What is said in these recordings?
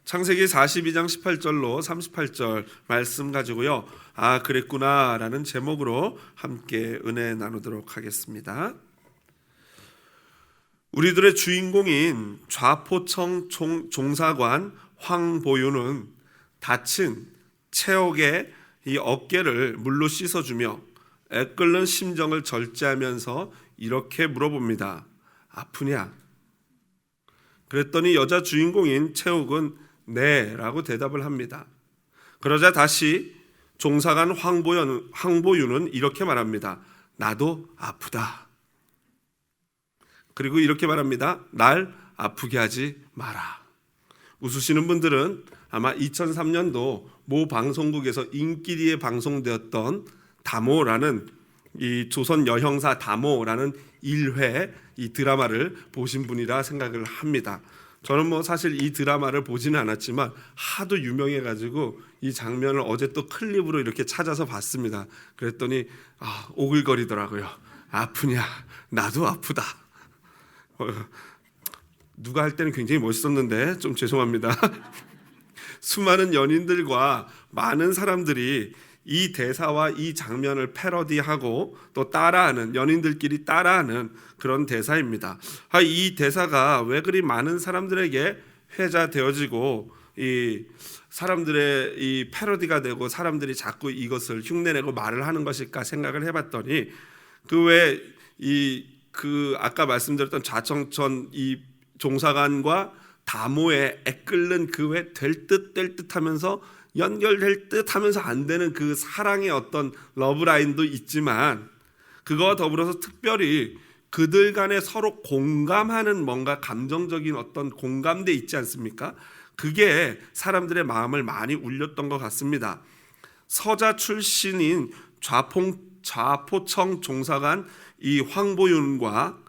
창세기 42장 18절로 38절 말씀 가지고요. 아, 그랬구나 라는 제목으로 함께 은혜 나누도록 하겠습니다. 우리들의 주인공인 좌포청 종사관 황보유는 다친 채옥의 이 어깨를 물로 씻어주며 애끓는 심정을 절제하면서 이렇게 물어봅니다. 아프냐? 그랬더니 여자 주인공인 채옥은 네 라고 대답을 합니다. 그러자 다시 종사관 황보유는 이렇게 말합니다. 나도 아프다. 그리고 이렇게 말합니다. 날 아프게 하지 마라. 웃으시는 분들은 아마 2003년도 모 방송국에서 인기리에 방송되었던 다모라는 이 조선 여형사 다모라는 1회 이 드라마를 보신 분이라 생각을 합니다. 저는 사실 이 드라마를 보지는 않았지만 하도 유명해가지고 이 장면을 어제 또 클립으로 이렇게 찾아서 봤습니다. 그랬더니 오글거리더라고요. 아프냐? 나도 아프다. 누가 할 때는 굉장히 멋있었는데 좀 죄송합니다. 수많은 연인들과 많은 사람들이 이 대사와 이 장면을 패러디하고 또 따라하는, 연인들끼리 따라하는 그런 대사입니다. 이 대사가 왜 그리 많은 사람들에게 회자되어지고 이 사람들의 이 패러디가 되고 사람들이 자꾸 이것을 흉내내고 말을 하는 것일까 생각을 해봤더니 아까 말씀드렸던 좌청천 이 종사관과 다모의 애끓는 그 왜 될 듯 될 듯 하면서 연결될 듯 하면서 안 되는 그 사랑의 어떤 러브라인도 있지만 그거와 더불어서 특별히 그들 간에 서로 공감하는 뭔가 감정적인 어떤 공감대 있지 않습니까? 그게 사람들의 마음을 많이 울렸던 것 같습니다. 서자 출신인 좌포청 종사관 이 황보윤과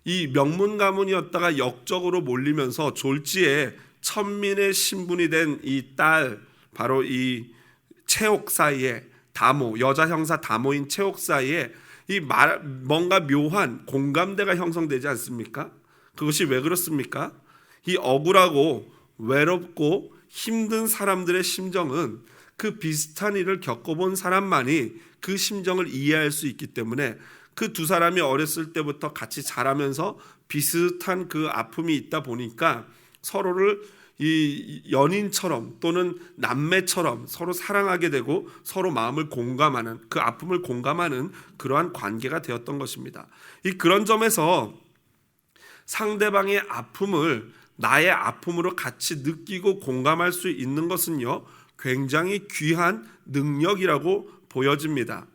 이 명문 가문이었다가 역적으로 몰리면서 졸지에 천민의 신분이 된 이 딸, 바로 이 채옥 사이에 다모, 여자 형사 다모인 채옥 사이에 뭔가 묘한 공감대가 형성되지 않습니까? 그것이 왜 그렇습니까? 이 억울하고 외롭고 힘든 사람들의 심정은 그 비슷한 일을 겪어본 사람만이 그 심정을 이해할 수 있기 때문에 그 두 사람이 어렸을 때부터 같이 자라면서 비슷한 그 아픔이 있다 보니까 서로를 이 연인처럼 또는 남매처럼 서로 사랑하게 되고 서로 마음을 공감하는, 그 아픔을 공감하는 그러한 관계가 되었던 것입니다. 그런 점에서 상대방의 아픔을 나의 아픔으로 같이 느끼고 공감할 수 있는 것은요, 굉장히 귀한 능력이라고 보여집니다.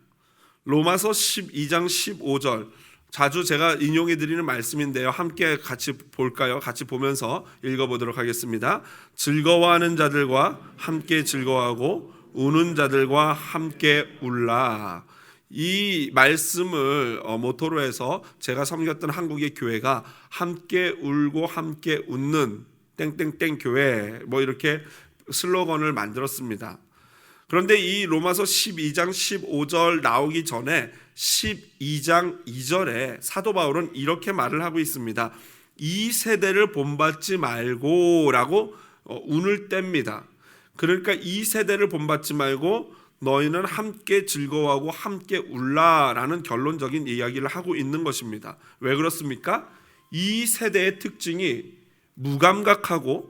로마서 12장 15절, 자주 제가 인용해 드리는 말씀인데요. 함께 같이 볼까요? 같이 보면서 읽어보도록 하겠습니다. 즐거워하는 자들과 함께 즐거워하고 우는 자들과 함께 울라. 이 말씀을 모토로 해서 제가 섬겼던 한국의 교회가 함께 울고 함께 웃는 땡땡땡 교회 이렇게 슬로건을 만들었습니다. 그런데 이 로마서 12장 15절 나오기 전에 12장 2절에 사도 바울은 이렇게 말을 하고 있습니다. 이 세대를 본받지 말고 라고 운을 뗍니다. 그러니까 이 세대를 본받지 말고 너희는 함께 즐거워하고 함께 울라라는 결론적인 이야기를 하고 있는 것입니다. 왜 그렇습니까? 이 세대의 특징이 무감각하고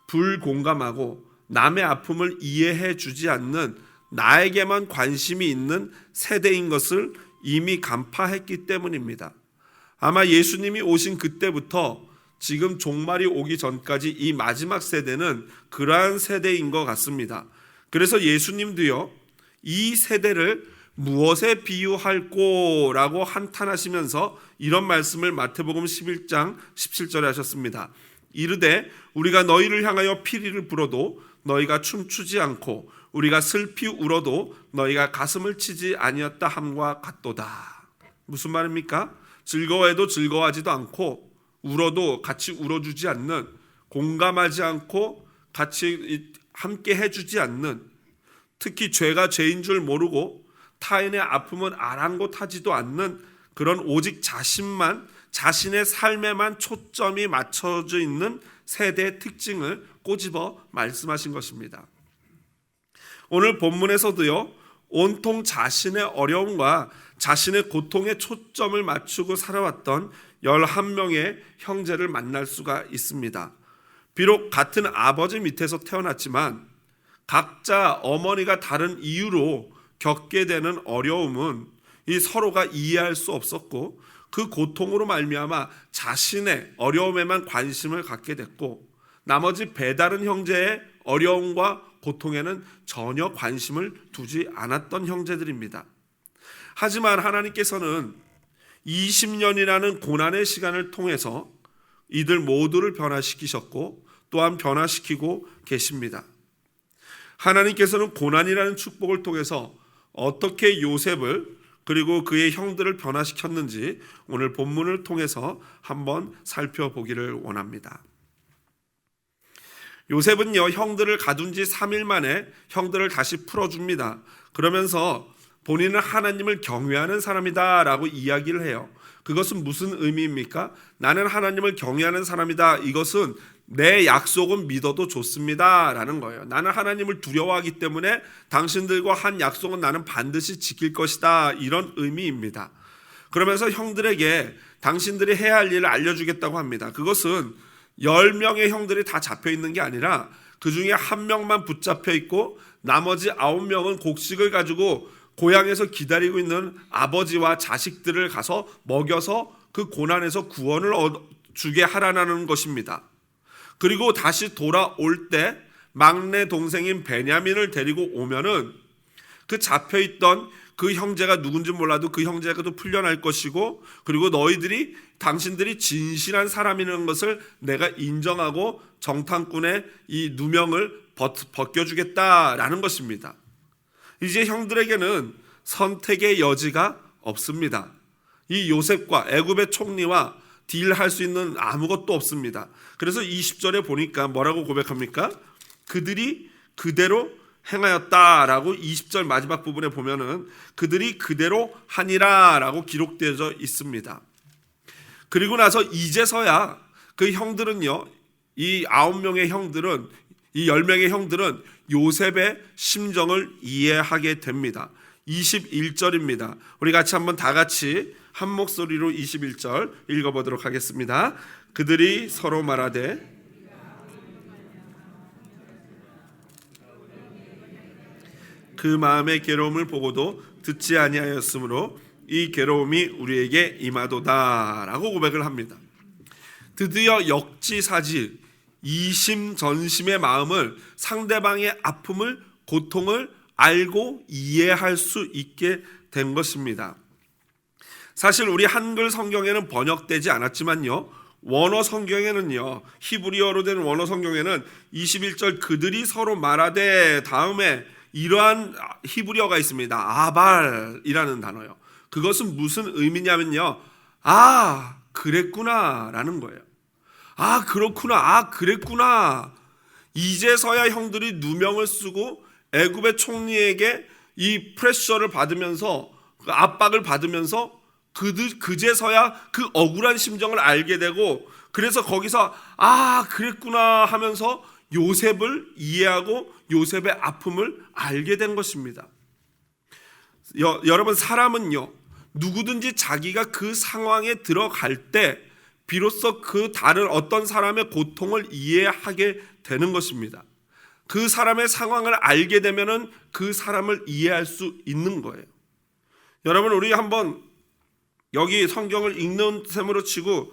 불공감하고 남의 아픔을 이해해 주지 않는, 나에게만 관심이 있는 세대인 것을 이미 간파했기 때문입니다. 아마 예수님이 오신 그때부터 지금 종말이 오기 전까지 이 마지막 세대는 그러한 세대인 것 같습니다. 그래서 예수님도요, 이 세대를 무엇에 비유할꼬라고 한탄하시면서 이런 말씀을 마태복음 11장 17절에 하셨습니다. 이르되 우리가 너희를 향하여 피리를 불어도 너희가 춤추지 않고 우리가 슬피 울어도 너희가 가슴을 치지 아니었다 함과 같도다. 무슨 말입니까? 즐거워해도 즐거워하지도 않고 울어도 같이 울어주지 않는, 공감하지 않고 같이 함께 해주지 않는, 특히 죄가 죄인 줄 모르고 타인의 아픔은 아랑곳하지도 않는 그런 오직 자신만 자신의 삶에만 초점이 맞춰져 있는 세대의 특징을 꼬집어 말씀하신 것입니다. 오늘 본문에서도요, 온통 자신의 어려움과 자신의 고통에 초점을 맞추고 살아왔던 11명의 형제를 만날 수가 있습니다. 비록 같은 아버지 밑에서 태어났지만 각자 어머니가 다른 이유로 겪게 되는 어려움은 이 서로가 이해할 수 없었고, 그 고통으로 말미암아 자신의 어려움에만 관심을 갖게 됐고, 나머지 배다른 형제의 어려움과 고통에는 전혀 관심을 두지 않았던 형제들입니다. 하지만 하나님께서는 20년이라는 고난의 시간을 통해서 이들 모두를 변화시키셨고 또한 변화시키고 계십니다. 하나님께서는 고난이라는 축복을 통해서 어떻게 요셉을 그리고 그의 형들을 변화시켰는지 오늘 본문을 통해서 한번 살펴보기를 원합니다. 요셉은요, 형들을 가둔 지 3일 만에 형들을 다시 풀어줍니다. 그러면서 본인은 하나님을 경외하는 사람이다 라고 이야기를 해요. 그것은 무슨 의미입니까? 나는 하나님을 경외하는 사람이다. 이것은 내 약속은 믿어도 좋습니다 라는 거예요. 나는 하나님을 두려워하기 때문에 당신들과 한 약속은 나는 반드시 지킬 것이다, 이런 의미입니다. 그러면서 형들에게 당신들이 해야 할 일을 알려주겠다고 합니다. 그것은 10명의 형들이 다 잡혀 있는 게 아니라 그 중에 1명만 붙잡혀 있고 나머지 9명은 곡식을 가지고 고향에서 기다리고 있는 아버지와 자식들을 가서 먹여서 그 고난에서 구원을 주게 하라는 것입니다. 그리고 다시 돌아올 때 막내 동생인 베냐민을 데리고 오면은 그 잡혀있던 그 형제가 누군지 몰라도 그 형제가 또 풀려날 것이고, 그리고 너희들이 당신들이 진실한 사람이라는 것을 내가 인정하고 정탐꾼의 이 누명을 벗겨주겠다라는 것입니다. 이제 형들에게는 선택의 여지가 없습니다. 이 요셉과 애굽의 총리와 딜할 수 있는 아무것도 없습니다. 그래서 20절에 보니까 뭐라고 고백합니까? 그들이 그대로 행하였다라고 20절 마지막 부분에 보면은 그들이 그대로 하니라 라고 기록되어 있습니다. 그리고 나서 이제서야 그 형들은요, 이 9명의 형들은, 이 10명의 형들은 요셉의 심정을 이해하게 됩니다. 21절입니다. 우리 같이 한번 다 같이 한 목소리로 21절 읽어보도록 하겠습니다. 그들이 서로 말하되 그 마음의 괴로움을 보고도 듣지 아니하였으므로 이 괴로움이 우리에게 임하도다 라고 고백을 합니다. 드디어 역지사지 이심전심의 마음을, 상대방의 아픔을, 고통을 알고 이해할 수 있게 된 것입니다. 사실 우리 한글 성경에는 번역되지 않았지만요, 원어 성경에는요, 히브리어로 된 원어 성경에는 21절 그들이 서로 말하되 다음에 이러한 히브리어가 있습니다. 아발이라는 단어요. 그것은 무슨 의미냐면요, 아 그랬구나 라는 거예요. 아 그렇구나, 아 그랬구나. 이제서야 형들이 누명을 쓰고 애굽의 총리에게 이 프레셔를 받으면서, 그 압박을 받으면서 그제서야 그 억울한 심정을 알게 되고, 그래서 거기서 아 그랬구나 하면서 요셉을 이해하고 요셉의 아픔을 알게 된 것입니다. 여러분, 사람은요, 누구든지 자기가 그 상황에 들어갈 때 비로소 그 다른 어떤 사람의 고통을 이해하게 되는 것입니다. 그 사람의 상황을 알게 되면은 그 사람을 이해할 수 있는 거예요. 여러분, 우리 한번 여기 성경을 읽는 셈으로 치고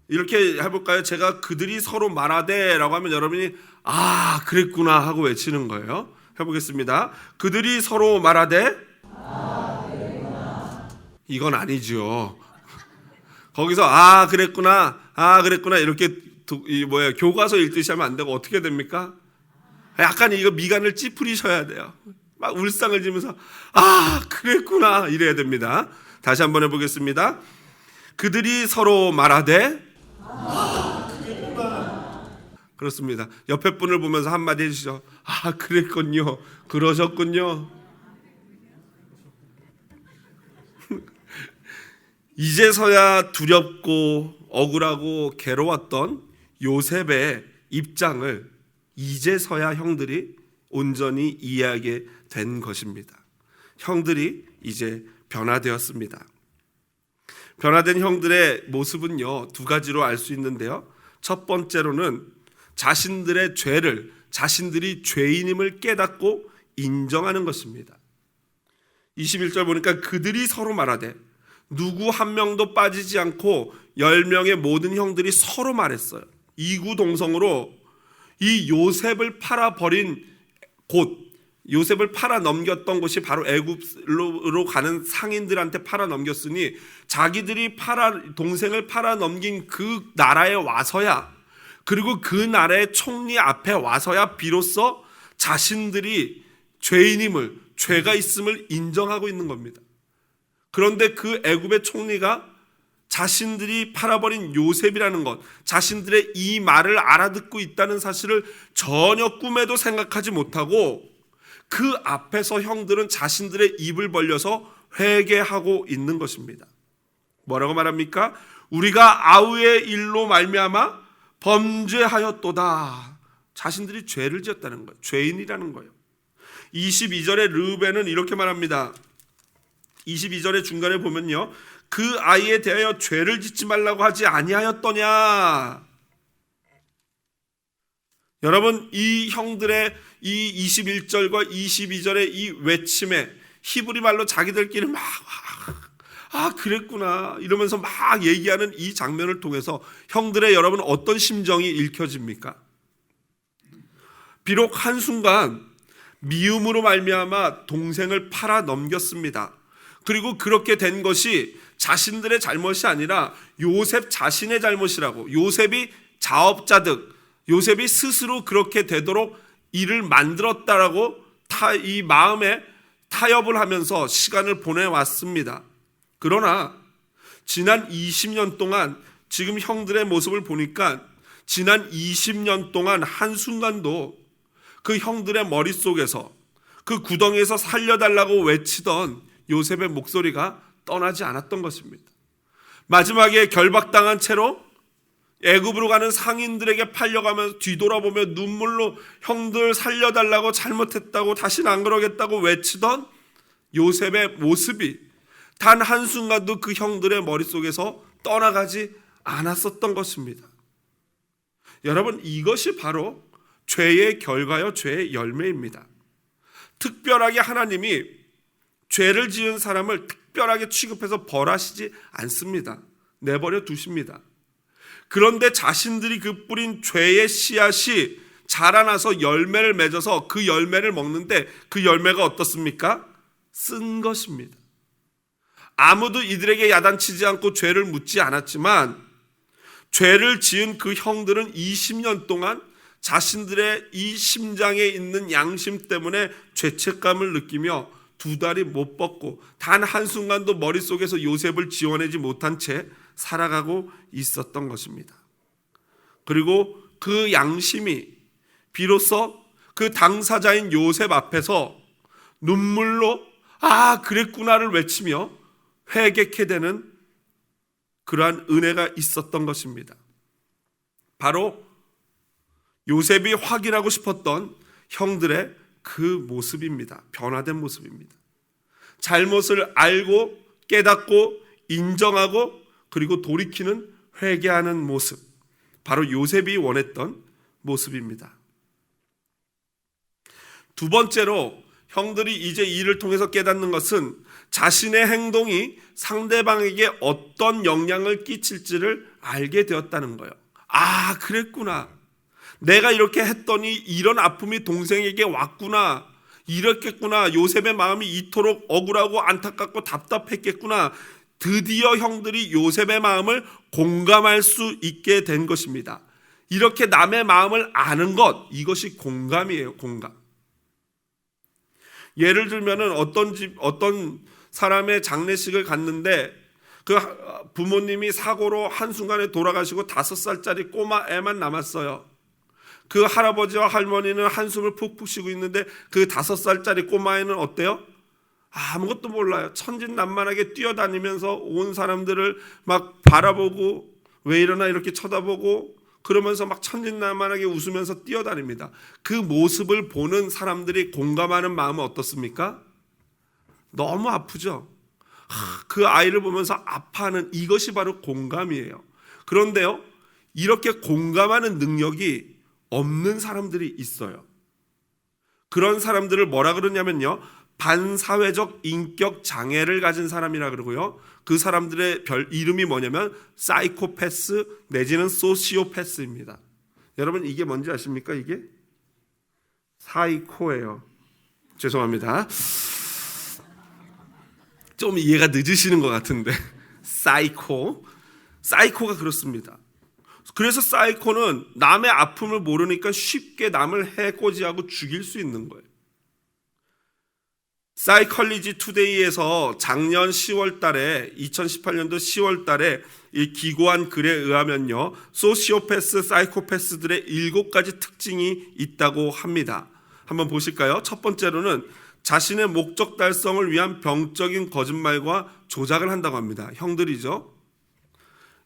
이렇게 해볼까요? 제가 그들이 서로 말하되 라고 하면 여러분이 아 그랬구나 하고 외치는 거예요. 해보겠습니다. 그들이 서로 말하되 이건 아니죠. 거기서 아 그랬구나, 아 그랬구나 이렇게 교과서 읽듯이 하면 안 되고 어떻게 됩니까? 약간 이거 미간을 찌푸리셔야 돼요. 막 울상을 지면서 아 그랬구나 이래야 됩니다. 다시 한번 해보겠습니다. 그들이 서로 말하되 그렇습니다. 옆에 분을 보면서 한마디 해주시죠. 아 그랬군요, 그러셨군요. 이제서야 두렵고 억울하고 괴로웠던 요셉의 입장을 이제서야 형들이 온전히 이해하게 된 것입니다. 형들이 이제 변화되었습니다. 변화된 형들의 모습은요, 두 가지로 알 수 있는데요. 첫 번째로는 자신들의 죄를, 자신들이 죄인임을 깨닫고 인정하는 것입니다. 21절 보니까 그들이 서로 말하되 누구 한 명도 빠지지 않고 10명의 모든 형들이 서로 말했어요. 이구동성으로 이 요셉을 팔아버린 곳, 요셉을 팔아 넘겼던 곳이 바로 애굽으로 가는 상인들한테 팔아 넘겼으니 자기들이 동생을 팔아 넘긴 그 나라에 와서야, 그리고 그 나라의 총리 앞에 와서야 비로소 자신들이 죄인임을, 죄가 있음을 인정하고 있는 겁니다. 그런데 그 애굽의 총리가 자신들이 팔아버린 요셉이라는 것, 자신들의 이 말을 알아듣고 있다는 사실을 전혀 꿈에도 생각하지 못하고 그 앞에서 형들은 자신들의 입을 벌려서 회개하고 있는 것입니다. 뭐라고 말합니까? 우리가 아우의 일로 말미암아 범죄하였도다. 자신들이 죄를 지었다는 거예요. 죄인이라는 거예요. 22절에 르우벤은 이렇게 말합니다. 22절의 중간에 보면요, 그 아이에 대하여 죄를 짓지 말라고 하지 아니하였더냐. 여러분, 이 형들의 이 21절과 22절의 이 외침에 히브리 말로 자기들끼리 막 그랬구나 이러면서 막 얘기하는 이 장면을 통해서 형들의 여러분 어떤 심정이 읽혀집니까? 비록 한순간 미움으로 말미암아 동생을 팔아 넘겼습니다. 그리고 그렇게 된 것이 자신들의 잘못이 아니라 요셉 자신의 잘못이라고, 요셉이 자업자득, 요셉이 스스로 그렇게 되도록 일을 만들었다라고 이 마음에 타협을 하면서 시간을 보내왔습니다. 그러나 지난 20년 동안 지금 형들의 모습을 보니까 지난 20년 동안 한순간도 그 형들의 머릿속에서 그 구덩이에서 살려달라고 외치던 요셉의 목소리가 떠나지 않았던 것입니다. 마지막에 결박당한 채로 애굽으로 가는 상인들에게 팔려가면서 뒤돌아보며 눈물로 형들 살려달라고, 잘못했다고, 다시는 안 그러겠다고 외치던 요셉의 모습이 단 한순간도 그 형들의 머릿속에서 떠나가지 않았었던 것입니다. 여러분, 이것이 바로 죄의 결과요, 죄의 열매입니다. 특별하게 하나님이 죄를 지은 사람을 특별하게 취급해서 벌하시지 않습니다. 내버려 두십니다. 그런데 자신들이 그 뿌린 죄의 씨앗이 자라나서 열매를 맺어서 그 열매를 먹는데 그 열매가 어떻습니까? 쓴 것입니다. 아무도 이들에게 야단치지 않고 죄를 묻지 않았지만 죄를 지은 그 형들은 20년 동안 자신들의 이 심장에 있는 양심 때문에 죄책감을 느끼며 두 다리 못 뻗고 단 한순간도 머릿속에서 요셉을 지워내지 못한 채 살아가고 있었던 것입니다. 그리고 그 양심이 비로소 그 당사자인 요셉 앞에서 눈물로 그랬구나를 외치며 회개케 되는 그러한 은혜가 있었던 것입니다. 바로 요셉이 확인하고 싶었던 형들의 그 모습입니다. 변화된 모습입니다. 잘못을 알고 깨닫고 인정하고 그리고 돌이키는, 회개하는 모습, 바로 요셉이 원했던 모습입니다. 두 번째로 형들이 이제 이를 통해서 깨닫는 것은 자신의 행동이 상대방에게 어떤 영향을 끼칠지를 알게 되었다는 거예요. 그랬구나. 내가 이렇게 했더니 이런 아픔이 동생에게 왔구나. 이랬겠구나. 요셉의 마음이 이토록 억울하고 안타깝고 답답했겠구나. 드디어 형들이 요셉의 마음을 공감할 수 있게 된 것입니다. 이렇게 남의 마음을 아는 것, 이것이 공감이에요. 공감. 예를 들면은 어떤 사람의 장례식을 갔는데 그 부모님이 사고로 한순간에 돌아가시고 5살짜리 꼬마 애만 남았어요. 그 할아버지와 할머니는 한숨을 푹푹 쉬고 있는데 그 5살짜리 꼬마애는 어때요? 아무것도 몰라요. 천진난만하게 뛰어다니면서 온 사람들을 막 바라보고 왜 이러나 이렇게 쳐다보고 그러면서 막 천진난만하게 웃으면서 뛰어다닙니다. 그 모습을 보는 사람들이 공감하는 마음은 어떻습니까? 너무 아프죠. 그 아이를 보면서 아파하는 이것이 바로 공감이에요. 그런데요, 이렇게 공감하는 능력이 없는 사람들이 있어요. 그런 사람들을 뭐라 그러냐면요, 반사회적 인격 장애를 가진 사람이라 그러고요, 그 사람들의 별 이름이 뭐냐면 사이코패스 내지는 소시오패스입니다. 여러분 이게 뭔지 아십니까? 이게 사이코예요. 죄송합니다. 좀 이해가 늦으시는 것 같은데 사이코가 그렇습니다. 그래서 사이코는 남의 아픔을 모르니까 쉽게 남을 해코지하고 죽일 수 있는 거예요. 사이컬리지 투데이에서 작년 10월 달에 2018년도 10월 달에 이 기고한 글에 의하면요, 소시오패스, 사이코패스들의 7가지 특징이 있다고 합니다. 한번 보실까요? 첫 번째로는 자신의 목적 달성을 위한 병적인 거짓말과 조작을 한다고 합니다. 형들이죠.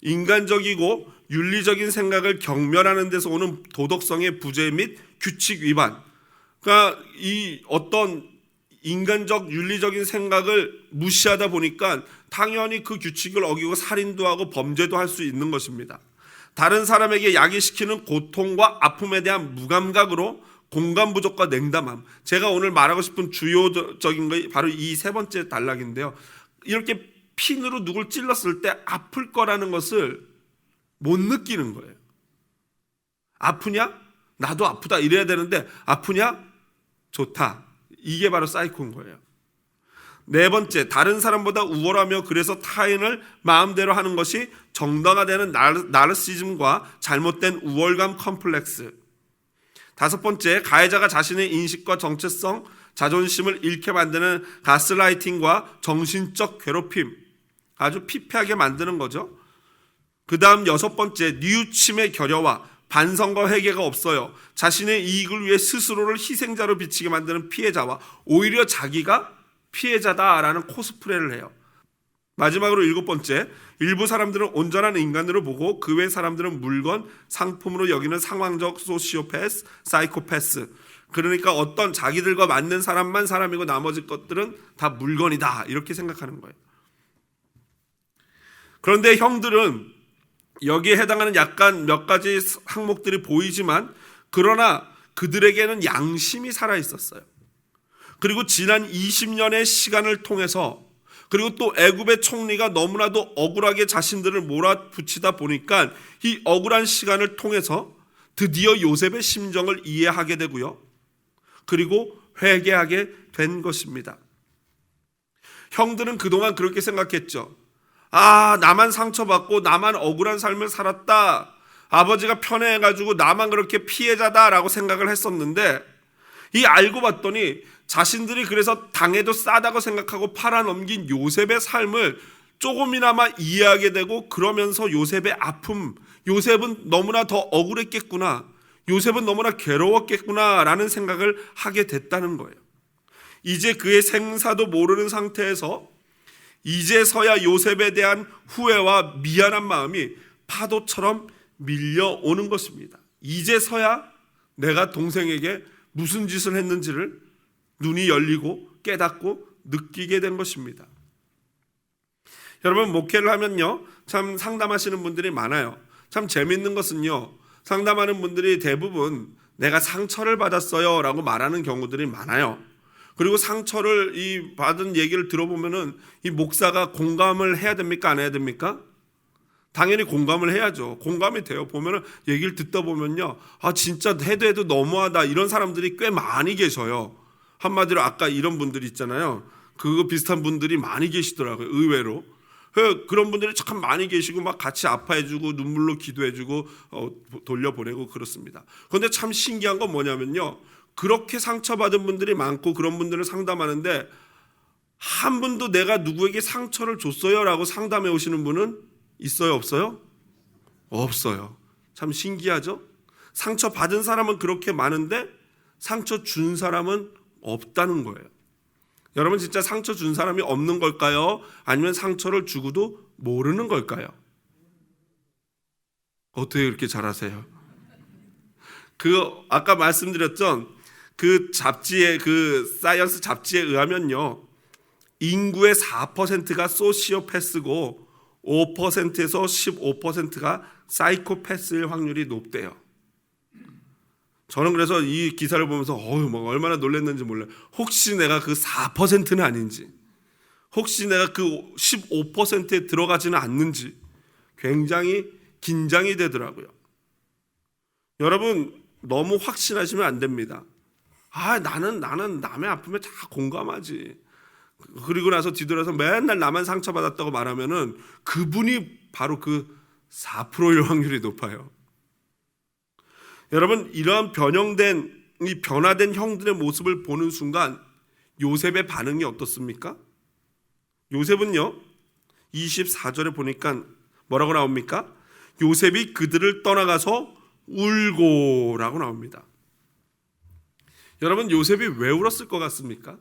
인간적이고 윤리적인 생각을 경멸하는 데서 오는 도덕성의 부재 및 규칙 위반. 그러니까 이 어떤 인간적 윤리적인 생각을 무시하다 보니까 당연히 그 규칙을 어기고 살인도 하고 범죄도 할 수 있는 것입니다. 다른 사람에게 야기시키는 고통과 아픔에 대한 무감각으로 공감 부족과 냉담함. 제가 오늘 말하고 싶은 주요적인 거 바로 이 세 번째 단락인데요. 이렇게 핀으로 누굴 찔렀을 때 아플 거라는 것을 못 느끼는 거예요. 아프냐? 나도 아프다 이래야 되는데 아프냐? 좋다. 이게 바로 사이코인 거예요. 네 번째, 다른 사람보다 우월하며 그래서 타인을 마음대로 하는 것이 정당화되는 나르시즘과 잘못된 우월감 컴플렉스. 다섯 번째, 가해자가 자신의 인식과 정체성, 자존심을 잃게 만드는 가스라이팅과 정신적 괴롭힘. 아주 피폐하게 만드는 거죠. 그 다음 여섯 번째, 뉘우침의 결여와 반성과 회개가 없어요. 자신의 이익을 위해 스스로를 희생자로 비치게 만드는 피해자와 오히려 자기가 피해자다라는 코스프레를 해요. 마지막으로 일곱 번째, 일부 사람들은 온전한 인간으로 보고 그 외 사람들은 물건, 상품으로 여기는 상황적 소시오패스, 사이코패스. 그러니까 어떤 자기들과 맞는 사람만 사람이고 나머지 것들은 다 물건이다 이렇게 생각하는 거예요. 그런데 형들은 여기에 해당하는 약간 몇 가지 항목들이 보이지만 그러나 그들에게는 양심이 살아 있었어요. 그리고 지난 20년의 시간을 통해서 그리고 또 애굽의 총리가 너무나도 억울하게 자신들을 몰아붙이다 보니까 이 억울한 시간을 통해서 드디어 요셉의 심정을 이해하게 되고요. 그리고 회개하게 된 것입니다. 형들은 그동안 그렇게 생각했죠. 아, 나만 상처받고 나만 억울한 삶을 살았다. 아버지가 편애해가지고 나만 그렇게 피해자다라고 생각을 했었는데 이 알고 봤더니 자신들이 그래서 당해도 싸다고 생각하고 팔아넘긴 요셉의 삶을 조금이나마 이해하게 되고 그러면서 요셉의 아픔, 요셉은 너무나 더 억울했겠구나, 요셉은 너무나 괴로웠겠구나 라는 생각을 하게 됐다는 거예요. 이제 그의 생사도 모르는 상태에서 이제서야 요셉에 대한 후회와 미안한 마음이 파도처럼 밀려오는 것입니다. 이제서야 내가 동생에게 무슨 짓을 했는지를 눈이 열리고 깨닫고 느끼게 된 것입니다. 여러분, 목회를 하면요, 참 상담하시는 분들이 많아요. 참 재밌는 것은요, 상담하는 분들이 대부분 내가 상처를 받았어요 라고 말하는 경우들이 많아요. 그리고 상처를 받은 얘기를 들어보면은 이 목사가 공감을 해야 됩니까? 안 해야 됩니까? 당연히 공감을 해야죠. 공감이 돼요. 보면은 얘기를 듣다 보면요, 아 진짜 해도 너무하다 이런 사람들이 꽤 많이 계셔요. 한마디로 아까 이런 분들이 있잖아요. 그거 비슷한 분들이 많이 계시더라고요. 의외로. 그런 분들이 참 많이 계시고 막 같이 아파해주고 눈물로 기도해주고 돌려보내고 그렇습니다. 그런데 참 신기한 건 뭐냐면요, 그렇게 상처받은 분들이 많고 그런 분들을 상담하는데 한 분도 내가 누구에게 상처를 줬어요 라고 상담해 오시는 분은 있어요, 없어요? 없어요. 참 신기하죠? 상처받은 사람은 그렇게 많은데 상처 준 사람은 없다는 거예요. 여러분 진짜 상처 준 사람이 없는 걸까요? 아니면 상처를 주고도 모르는 걸까요? 어떻게 그렇게 잘하세요? 아까 말씀드렸던 그 잡지의 사이언스 잡지에 의하면요, 인구의 4%가 소시오패스고 5%에서 15%가 사이코패스일 확률이 높대요. 저는 그래서 이 기사를 보면서 얼마나 놀랐는지 몰라요. 혹시 내가 그 4%는 아닌지, 혹시 내가 그 15%에 들어가지는 않는지 굉장히 긴장이 되더라고요. 여러분 너무 확신하시면 안 됩니다. 나는 남의 아픔에 다 공감하지. 그리고 나서 뒤돌아서 맨날 나만 상처받았다고 말하면은 그분이 바로 그 4%일 확률이 높아요. 여러분 이러한 변화된 형들의 모습을 보는 순간 요셉의 반응이 어떻습니까? 요셉은요 24절에 보니까 뭐라고 나옵니까? 요셉이 그들을 떠나가서 울고라고 나옵니다. 여러분 요셉이 왜 울었을 것 같습니까?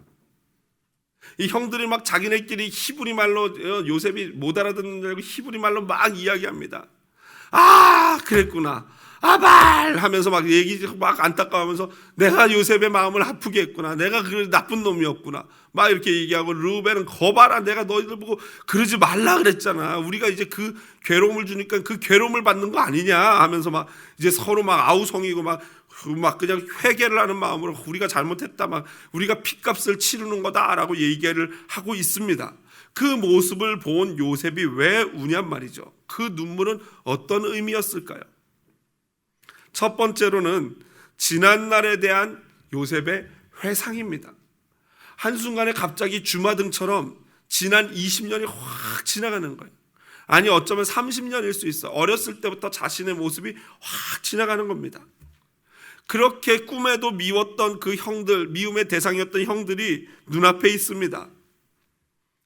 이 형들이 막 자기네끼리 히브리 말로 요셉이 못 알아듣는 줄 알고 히브리 말로 막 이야기합니다. 그랬구나. 아발 하면서 막 막 안타까워하면서 내가 요셉의 마음을 아프게 했구나. 내가 그 나쁜 놈이었구나. 막 이렇게 얘기하고 르우벤은 거봐라. 내가 너희들 보고 그러지 말라 그랬잖아. 우리가 이제 그 괴로움을 주니까 그 괴로움을 받는 거 아니냐 하면서 막 이제 서로 막 아우성이고 막 그냥 회개를 하는 마음으로 우리가 잘못했다. 막 우리가 핏값을 치르는 거다라고 얘기를 하고 있습니다. 그 모습을 본 요셉이 왜 우냔 말이죠. 그 눈물은 어떤 의미였을까요? 첫 번째로는 지난날에 대한 요셉의 회상입니다. 한순간에 갑자기 주마등처럼 지난 20년이 확 지나가는 거예요. 아니 어쩌면 30년일 수 있어. 어렸을 때부터 자신의 모습이 확 지나가는 겁니다. 그렇게 꿈에도 미웠던 그 형들, 미움의 대상이었던 형들이 눈앞에 있습니다.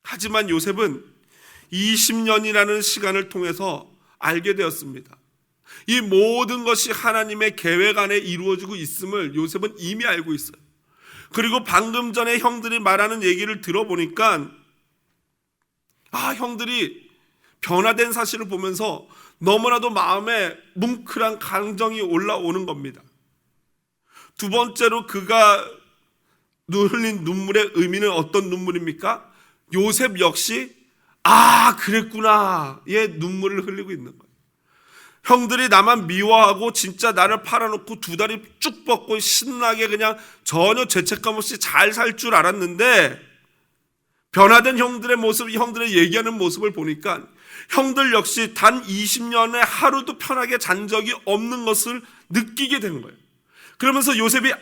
하지만 요셉은 20년이라는 시간을 통해서 알게 되었습니다. 이 모든 것이 하나님의 계획 안에 이루어지고 있음을 요셉은 이미 알고 있어요. 그리고 방금 전에 형들이 말하는 얘기를 들어보니까 형들이 변화된 사실을 보면서 너무나도 마음에 뭉클한 감정이 올라오는 겁니다. 두 번째로 그가 흘린 눈물의 의미는 어떤 눈물입니까? 요셉 역시 그랬구나 의 눈물을 흘리고 있는 거예요. 형들이 나만 미워하고 진짜 나를 팔아놓고 두 다리 쭉 뻗고 신나게 그냥 전혀 죄책감 없이 잘 살 줄 알았는데 변화된 형들의 모습, 형들의 얘기하는 모습을 보니까 형들 역시 단 20년에 하루도 편하게 잔 적이 없는 것을 느끼게 된 거예요. 그러면서 요셉이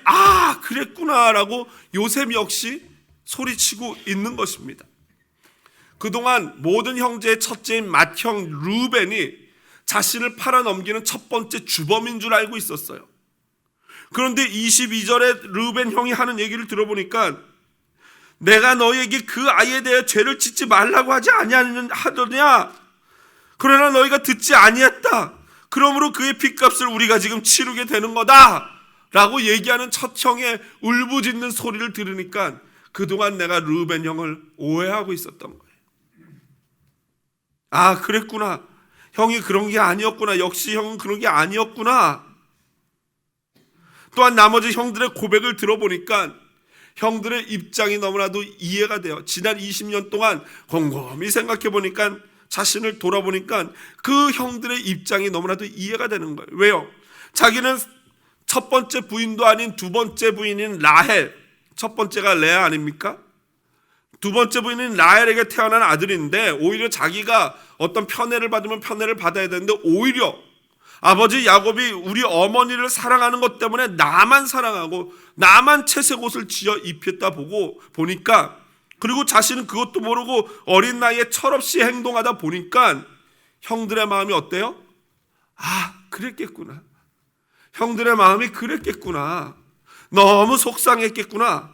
그랬구나라고 요셉 역시 소리치고 있는 것입니다. 그동안 모든 형제의 첫째인 맏형 르우벤이 자신을 팔아넘기는 첫 번째 주범인 줄 알고 있었어요. 그런데 22절에 르우벤 형이 하는 얘기를 들어보니까 내가 너희에게 그 아이에 대해 죄를 짓지 말라고 하지 아니하더냐? 그러나 너희가 듣지 아니했다. 그러므로 그의 핏값을 우리가 지금 치르게 되는 거다 라고 얘기하는 첫 형의 울부짖는 소리를 들으니까 그동안 내가 르우벤 형을 오해하고 있었던 거예요. 그랬구나. 형이 그런 게 아니었구나. 역시 형은 그런 게 아니었구나. 또한 나머지 형들의 고백을 들어보니까 형들의 입장이 너무나도 이해가 돼요. 지난 20년 동안 곰곰이 생각해 보니까 자신을 돌아보니까 그 형들의 입장이 너무나도 이해가 되는 거예요. 왜요? 자기는 첫 번째 부인도 아닌 두 번째 부인인 라헬, 첫 번째가 레아 아닙니까? 두 번째 부인인 라헬에게 태어난 아들인데 오히려 자기가 어떤 편애를 받으면 편애를 받아야 되는데 오히려 아버지 야곱이 우리 어머니를 사랑하는 것 때문에 나만 사랑하고 나만 채색 옷을 지어 입혔다 보니까 그리고 자신은 그것도 모르고 어린 나이에 철없이 행동하다 보니까 형들의 마음이 어때요? 그랬겠구나. 형들의 마음이 그랬겠구나. 너무 속상했겠구나.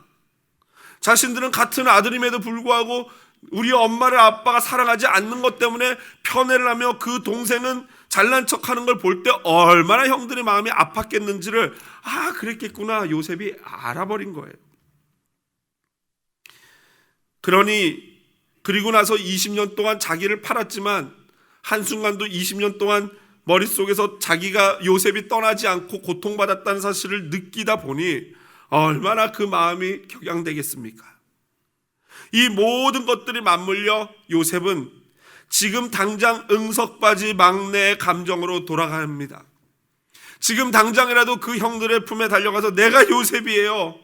자신들은 같은 아들임에도 불구하고 우리 엄마를 아빠가 사랑하지 않는 것 때문에 편애를 하며 그 동생은 잘난 척하는 걸 볼 때 얼마나 형들의 마음이 그리고 나서 20년 동안 자기를 팔았지만 한순간도 20년 동안 머릿속에서 자기가 요셉이 떠나지 않고 고통받았다는 사실을 느끼다 보니 얼마나 그 마음이 격양되겠습니까? 이 모든 것들이 맞물려 요셉은 지금 당장 응석바지 막내의 감정으로 돌아갑니다. 지금 당장이라도 그 형들의 품에 달려가서 내가 요셉이에요.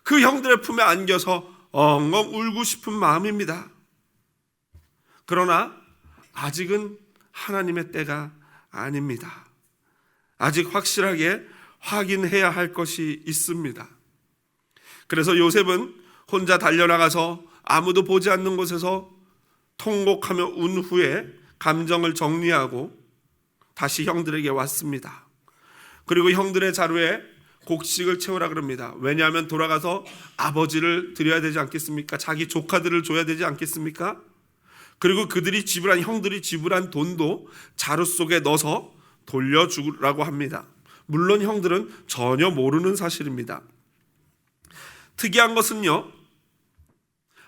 그 형들의 품에 안겨서 엉엉 울고 싶은 마음입니다. 그러나 아직은 하나님의 때가 아닙니다. 아직 확실하게 확인해야 할 것이 있습니다. 그래서 요셉은 혼자 달려나가서 아무도 보지 않는 곳에서 통곡하며 운 후에 감정을 정리하고 다시 형들에게 왔습니다. 그리고 형들의 자루에 곡식을 채우라 그럽니다. 왜냐하면 돌아가서 아버지를 드려야 되지 않겠습니까? 자기 조카들을 줘야 되지 않겠습니까? 그리고 형들이 지불한 돈도 자루 속에 넣어서 돌려주라고 합니다. 물론 형들은 전혀 모르는 사실입니다. 특이한 것은요,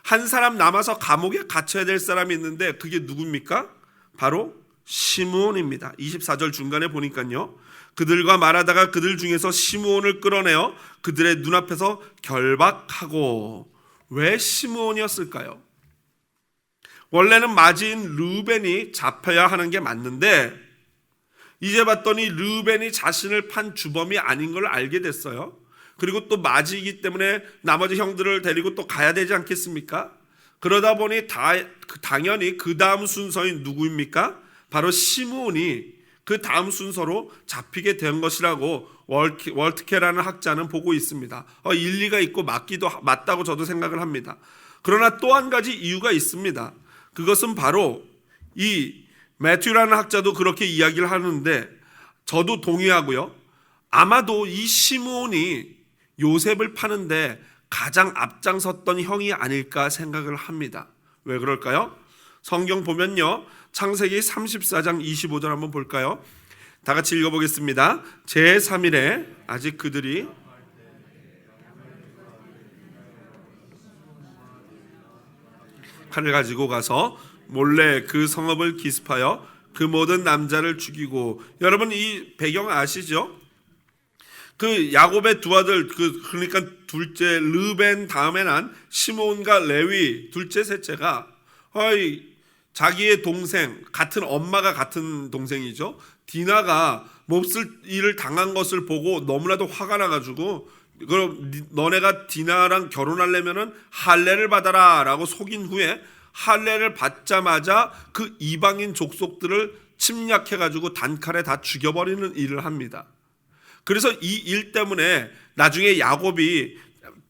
한 사람 남아서 감옥에 갇혀야 될 사람이 있는데 그게 누굽니까? 바로 시므온입니다. 24절 중간에 보니까요, 그들과 말하다가 그들 중에서 시므온을 끌어내어 그들의 눈앞에서 결박하고. 왜 시므온이었을까요? 원래는 맞이인 르우벤이 잡혀야 하는 게 맞는데 이제 봤더니 르우벤이 자신을 판 주범이 아닌 걸 알게 됐어요. 그리고 또 맞이이기 때문에 나머지 형들을 데리고 또 가야 되지 않겠습니까? 그러다 보니 당연히 그 다음 순서인 누구입니까? 바로 시므온이 그 다음 순서로 잡히게 된 것이라고 월트케라는 학자는 보고 있습니다. 일리가 있고 맞다고 저도 생각을 합니다. 그러나 또 한 가지 이유가 있습니다. 그것은 바로 이 매튜라는 학자도 그렇게 이야기를 하는데 저도 동의하고요. 아마도 이 시므온이 요셉을 파는데 가장 앞장섰던 형이 아닐까 생각을 합니다. 왜 그럴까요? 성경 보면요, 창세기 34장 25절 한번 볼까요? 다 같이 읽어보겠습니다. 제3일에 아직 그들이 칼을 가지고 가서 몰래 그 성읍을 기습하여 그 모든 남자를 죽이고. 여러분 이 배경 아시죠? 그 야곱의 두 아들, 그러니까 둘째 르벤 다음에 난 시므온과 레위 둘째 셋째가 자기의 동생, 같은 엄마가 같은 동생이죠, 디나가 몹쓸 일을 당한 것을 보고 너무나도 화가 나가지고 그럼 너네가 디나랑 결혼하려면은 할례를 받아라 라고 속인 후에 할례를 받자마자 그 이방인 족속들을 침략해가지고 단칼에 다 죽여버리는 일을 합니다. 그래서 이 일 때문에 나중에 야곱이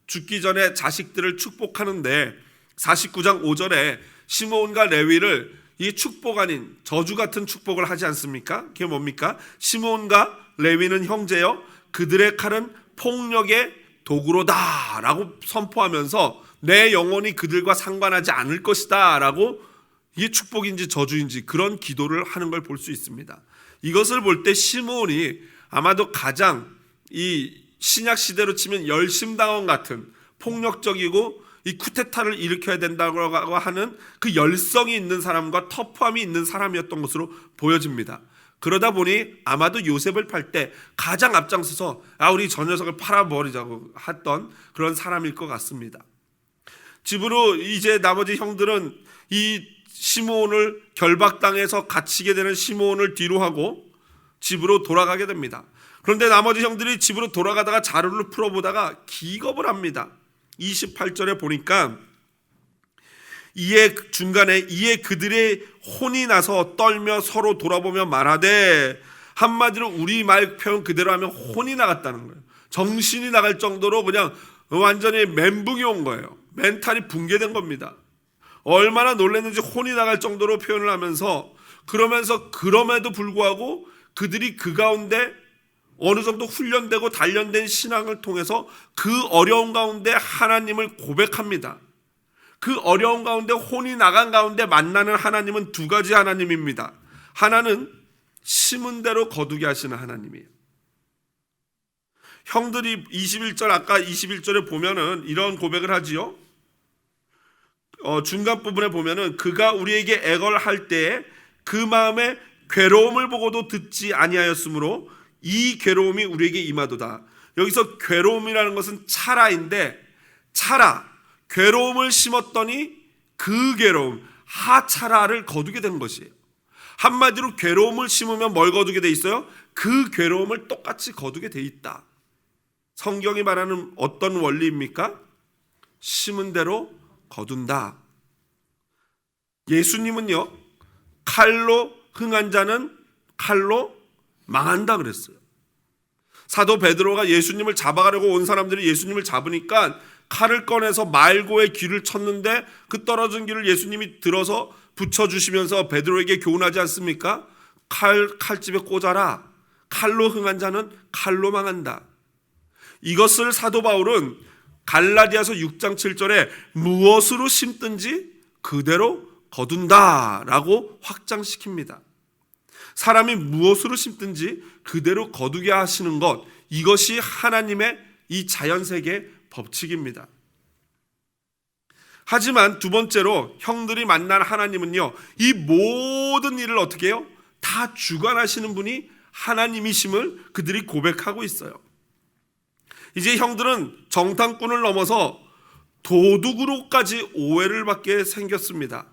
죽기 전에 자식들을 축복하는데 49장 5절에 시므온과 레위를 이 축복 아닌 저주 같은 축복을 하지 않습니까? 그게 뭡니까? 시므온과 레위는 형제여 그들의 칼은 폭력의 도구로다 라고 선포하면서 내 영혼이 그들과 상관하지 않을 것이다 라고, 이게 축복인지 저주인지 그런 기도를 하는 걸 볼 수 있습니다. 이것을 볼 때 시므온이 아마도 가장 이 신약 시대로 치면 열심당원 같은 폭력적이고 이 쿠데타를 일으켜야 된다고 하는 그 열성이 있는 사람과 터프함이 있는 사람이었던 것으로 보여집니다. 그러다 보니 아마도 요셉을 팔 때 가장 앞장서서 우리 저 녀석을 팔아버리자고 했던 그런 사람일 것 같습니다. 집으로 이제 나머지 형들은 이 시므온을 결박당해서 갇히게 되는 시므온을 뒤로 하고 집으로 돌아가게 됩니다. 그런데 나머지 형들이 집으로 돌아가다가 자루를 풀어보다가 기겁을 합니다. 28절에 보니까 이에 그들의 혼이 나서 떨며 서로 돌아보며 말하되, 한마디로 우리 말 표현 그대로 하면 혼이 나갔다는 거예요. 정신이 나갈 정도로 그냥 완전히 멘붕이 온 거예요. 멘탈이 붕괴된 겁니다. 얼마나 놀랐는지 혼이 나갈 정도로 표현을 하면서, 그럼에도 불구하고 그들이 그 가운데 어느 정도 훈련되고 단련된 신앙을 통해서 그 어려운 가운데 하나님을 고백합니다. 그 어려운 가운데 혼이 나간 가운데 만나는 하나님은 두 가지 하나님입니다. 하나는 심은 대로 거두게 하시는 하나님이에요. 형들이 21절, 아까 21절에 보면은 이런 고백을 하지요. 중간 부분에 보면은 그가 우리에게 애걸할 때에 그 마음의 괴로움을 보고도 듣지 아니하였으므로 이 괴로움이 우리에게 임하도다. 여기서 괴로움이라는 것은 차라인데, 차라, 괴로움을 심었더니 그 괴로움, 하차라를 거두게 된 것이에요. 한마디로 괴로움을 심으면 뭘 거두게 돼 있어요? 그 괴로움을 똑같이 거두게 돼 있다. 성경이 말하는 어떤 원리입니까? 심은 대로 거둔다. 예수님은요, 칼로 흥한 자는 칼로 망한다 그랬어요. 사도 베드로가 예수님을 잡아가려고 온 사람들이 예수님을 잡으니까 칼을 꺼내서 말고의 귀를 쳤는데 그 떨어진 귀를 예수님이 들어서 붙여주시면서 베드로에게 교훈하지 않습니까? 칼집에 꽂아라. 칼로 흥한 자는 칼로 망한다. 이것을 사도 바울은 갈라디아서 6장 7절에 무엇으로 심든지 그대로 거둔다라고 확장시킵니다. 사람이 무엇으로 심든지 그대로 거두게 하시는 것, 이것이 하나님의 이 자연세계의 법칙입니다. 하지만 두 번째로 형들이 만난 하나님은요, 이 모든 일을 어떻게 해요? 다 주관하시는 분이 하나님이심을 그들이 고백하고 있어요. 이제 형들은 정탐꾼을 넘어서 도둑으로까지 오해를 받게 생겼습니다.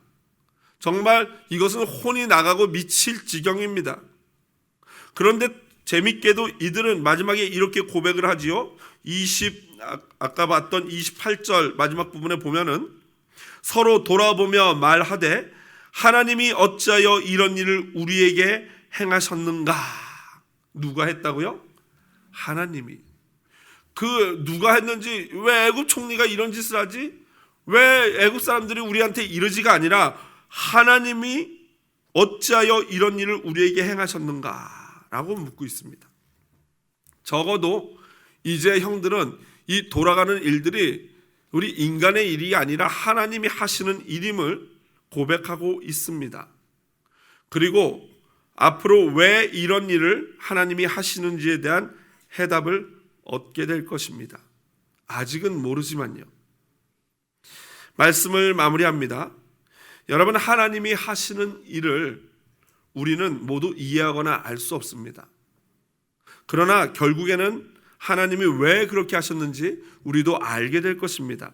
정말 이것은 혼이 나가고 미칠 지경입니다. 그런데 재밌게도 이들은 마지막에 이렇게 고백을 하지요. 아까 봤던 28절 마지막 부분에 보면은 서로 돌아보며 말하되 하나님이 어찌하여 이런 일을 우리에게 행하셨는가? 누가 했다고요? 하나님이. 그 누가 했는지, 왜 애굽 총리가 이런 짓을 하지? 왜 애굽 사람들이 우리한테 이러지가 아니라 하나님이 어찌하여 이런 일을 우리에게 행하셨는가? 라고 묻고 있습니다. 적어도 이제 형들은 이 돌아가는 일들이 우리 인간의 일이 아니라 하나님이 하시는 일임을 고백하고 있습니다. 그리고 앞으로 왜 이런 일을 하나님이 하시는지에 대한 해답을 얻게 될 것입니다. 아직은 모르지만요. 말씀을 마무리합니다. 여러분, 하나님이 하시는 일을 우리는 모두 이해하거나 알 수 없습니다. 그러나 결국에는 하나님이 왜 그렇게 하셨는지 우리도 알게 될 것입니다.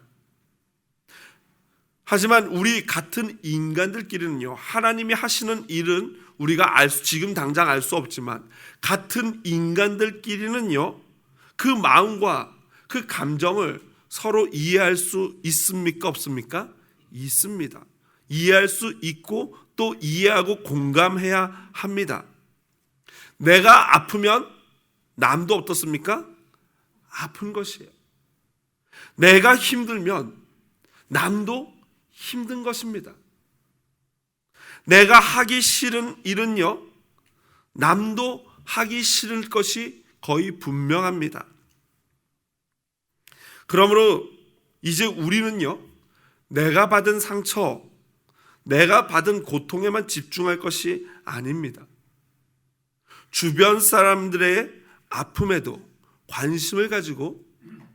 하지만 우리 같은 인간들끼리는요, 하나님이 하시는 일은 우리가 지금 당장 알 수 없지만 같은 인간들끼리는요, 그 마음과 그 감정을 서로 이해할 수 있습니까? 없습니까? 있습니다. 이해할 수 있고 또 이해하고 공감해야 합니다. 내가 아프면 남도 어떻습니까? 아픈 것이에요. 내가 힘들면 남도 힘든 것입니다. 내가 하기 싫은 일은요, 남도 하기 싫을 것이 거의 분명합니다. 그러므로 이제 우리는요, 내가 받은 상처, 내가 받은 고통에만 집중할 것이 아닙니다. 주변 사람들의 아픔에도 관심을 가지고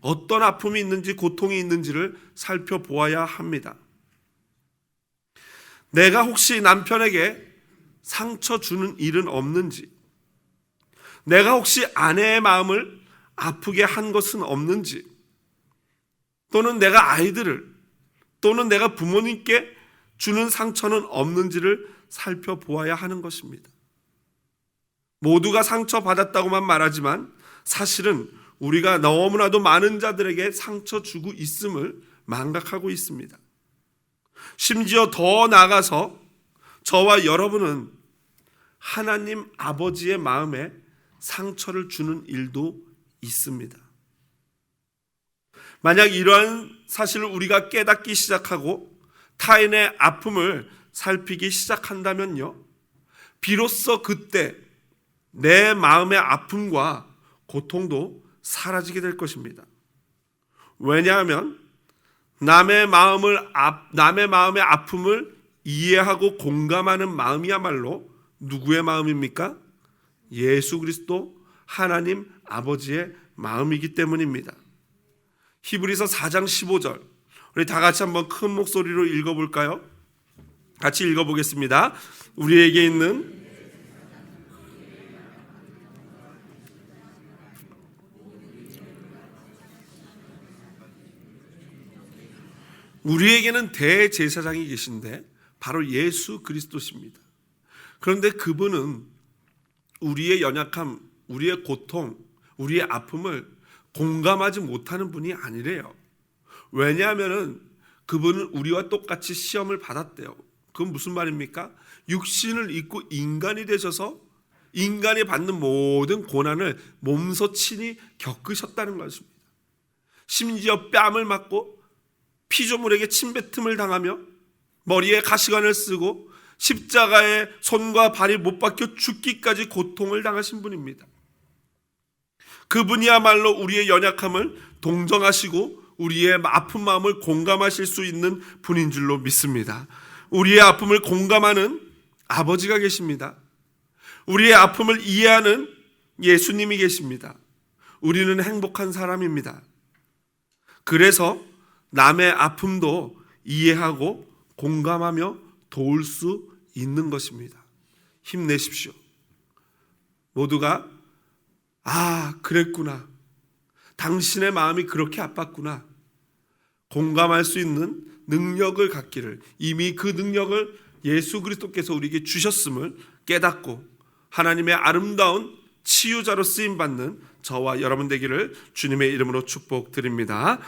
어떤 아픔이 있는지, 고통이 있는지를 살펴보아야 합니다. 내가 혹시 남편에게 상처 주는 일은 없는지, 내가 혹시 아내의 마음을 아프게 한 것은 없는지, 또는 내가 아이들을, 또는 내가 부모님께 주는 상처는 없는지를 살펴보아야 하는 것입니다. 모두가 상처받았다고만 말하지만 사실은 우리가 너무나도 많은 자들에게 상처 주고 있음을 망각하고 있습니다. 심지어 더 나아가서 저와 여러분은 하나님 아버지의 마음에 상처를 주는 일도 있습니다. 만약 이러한 사실을 우리가 깨닫기 시작하고 타인의 아픔을 살피기 시작한다면요, 비로소 그때 내 마음의 아픔과 고통도 사라지게 될 것입니다. 왜냐하면 남의 마음의 아픔을 이해하고 공감하는 마음이야말로 누구의 마음입니까? 예수 그리스도 하나님 아버지의 마음이기 때문입니다. 히브리서 4장 15절, 우리 다 같이 한번 큰 목소리로 읽어볼까요? 같이 읽어보겠습니다. 우리에게 있는 우리에게는 대제사장이 계신데 바로 예수 그리스도십니다. 그런데 그분은 우리의 연약함, 우리의 고통, 우리의 아픔을 공감하지 못하는 분이 아니래요. 왜냐하면 그분은 우리와 똑같이 시험을 받았대요. 그건 무슨 말입니까? 육신을 입고 인간이 되셔서 인간이 받는 모든 고난을 몸소 친히 겪으셨다는 것입니다. 심지어 뺨을 맞고 피조물에게 침뱉음을 당하며 머리에 가시관을 쓰고 십자가에 손과 발이 못 박혀 죽기까지 고통을 당하신 분입니다. 그분이야말로 우리의 연약함을 동정하시고 우리의 아픈 마음을 공감하실 수 있는 분인 줄로 믿습니다. 우리의 아픔을 공감하는 아버지가 계십니다. 우리의 아픔을 이해하는 예수님이 계십니다. 우리는 행복한 사람입니다. 그래서 남의 아픔도 이해하고 공감하며 도울 수 있는 것입니다. 힘내십시오. 모두가 그랬구나. 당신의 마음이 그렇게 아팠구나. 공감할 수 있는 능력을 갖기를, 이미 그 능력을 예수 그리스도께서 우리에게 주셨음을 깨닫고 하나님의 아름다운 치유자로 쓰임받는 저와 여러분 되기를 주님의 이름으로 축복드립니다.